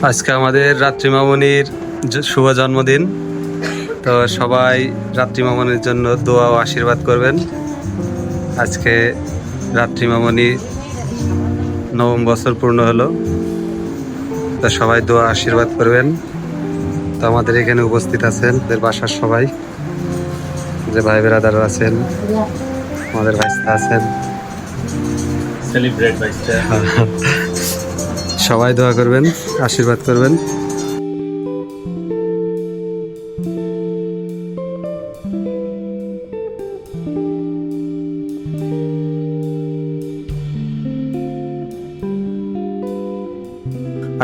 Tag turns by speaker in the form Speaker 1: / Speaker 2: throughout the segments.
Speaker 1: আজকে আমাদের রাত্রি মামনির শুভ জন্মদিন। তো সবাই রাত্রি মামনির জন্য দোয়া ও আশীর্বাদ করবেন। আজকে রাত্রি মামনি 9ম বছর পূর্ণ হলো, তো সবাই দোয়া আশীর্বাদ করবেন। তো আমাদের এখানে উপস্থিত আছেন আমাদের বাসার সবাই, যে ভাই বেরাদার আছেন, আমাদের ভাইস্তা আছেন,
Speaker 2: সেলিব্রেট ভাইস্তা।
Speaker 1: সবাই দোয়া করবেন, আশীর্বাদ করবেন।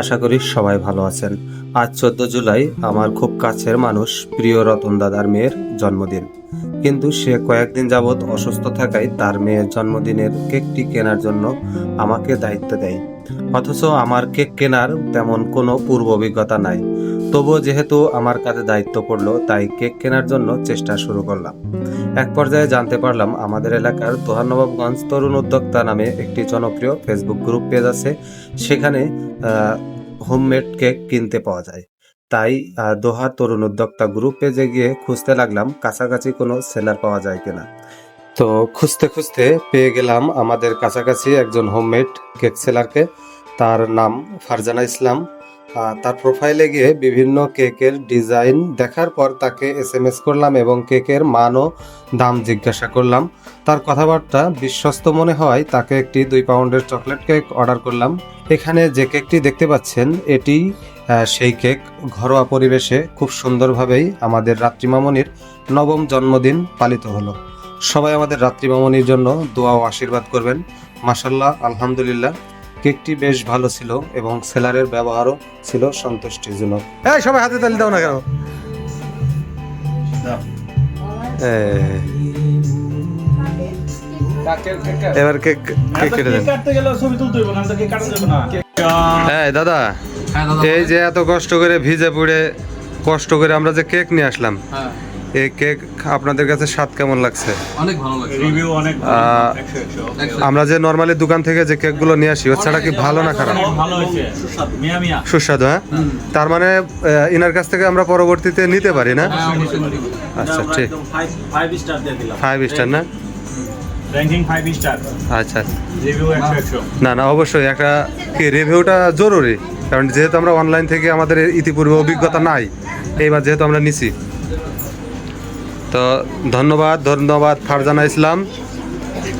Speaker 1: আশা করি সবাই ভালো আছেন। আজ 14 জুলাই আমার খুব কাছের মানুষ প্রিয় রতন দাদার মেয়ের জন্মদিন, কিন্তু সে কয়েকদিন যাবৎ অসুস্থ থাকায় তার মেয়ের জন্মদিনের কেকটি কেনার জন্য আমাকে দায়িত্ব দেয়। অথচ আমার কেক কেনার তেমন কোনো পূর্ব অভিজ্ঞতা নাই। তবুও যেহেতু আমার কাছে দায়িত্ব পড়লো, তাই কেক কেনার জন্য চেষ্টা শুরু করলাম। এক পর্যায়ে জানতে পারলাম আমাদের এলাকার দোহানবাবগঞ্জ তরুণ উদ্যোক্তা নামে একটি জনপ্রিয় ফেসবুক গ্রুপ পেজ আছে, সেখানে হোমমেড কেক কিনতে পাওয়া যায়। তাই দোহা তরুণ উদ্যোক্তা গ্রুপ পেজে গিয়ে খুঁজতে লাগলাম কাছাকাছি কোনো সেলার পাওয়া যায় কিনা। তো খুঁজতে খুঁজতে পেয়ে গেলাম আমাদের কাছাকাছি একজন হোমমেড কেক সেলারকে। তার নাম ফারজানা ইসলাম। তার প্রোফাইলে গিয়ে বিভিন্ন কেকের ডিজাইন দেখার পর তাকে SMS করলাম এবং কেকের মান ও দাম জিজ্ঞাসা করলাম। তার কথাবার্তা বিশ্বস্ত মনে হওয়ায় তাকে একটি 2 পাউন্ডের চকলেট কেক অর্ডার করলাম। এখানে যে কেকটি দেখতে পাচ্ছেন এটি সেই কেক। ঘরোয়া পরিবেশে খুব সুন্দরভাবেই আমাদের রাত্রি মামনির 9ম জন্মদিন পালিত হলো। সবাই আমাদের রাত্রি মামনির জন্য দোয়া ও আশীর্বাদ করবেন। মাশাআল্লাহ, আলহামদুলিল্লাহ, কেকটি বেশ ভালো ছিল এবং সেলারের ব্যবহারও ছিল সন্তুষ্টিজনক। এই সবাই হাতে তালি দাও না কেন? এবার কেক কেটে দেন। হ্যাঁ দাদা, এই যে এত কষ্ট করে ভিজে পুড়ে কষ্ট করে আমরা যে কেক নিয়ে আসলাম, এই কেক আপনাদের কাছে স্বাদ কেমন লাগছে?
Speaker 2: অনেক ভালো লাগছে, রিভিউ অনেক ভালো।
Speaker 1: আমরা যে নরমালি দোকান থেকে যে কেকগুলো নিয়ে আসি ওর ছাড়া কি ভালো না খারাপ?
Speaker 2: ভালো হয়েছে, সুস্বাদু, মিয়া মিয়া
Speaker 1: সুস্বাদু। হ্যাঁ, তার মানে ইনার কাছ থেকে আমরা পরবর্তীতে নিতে পারি না? আচ্ছা ঠিক,
Speaker 2: 5 স্টার দিয়ে দিলাম।
Speaker 1: 5 স্টার না?
Speaker 2: Ranking 5 star.
Speaker 1: আচ্ছা,
Speaker 2: রিভিউ 100।
Speaker 1: না না, অবশ্যই একটা কি রিভিউটা জরুরি, কারণ যেহেতু আমরা অনলাইন থেকে আমাদের ইতিপূর্বে অভিজ্ঞতা নাই, এইবার যেহেতু আমরা নিছি। তো ধন্যবাদ ফারজানা ইসলাম,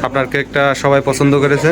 Speaker 1: আপনার কেকটা সবাই পছন্দ করেছে।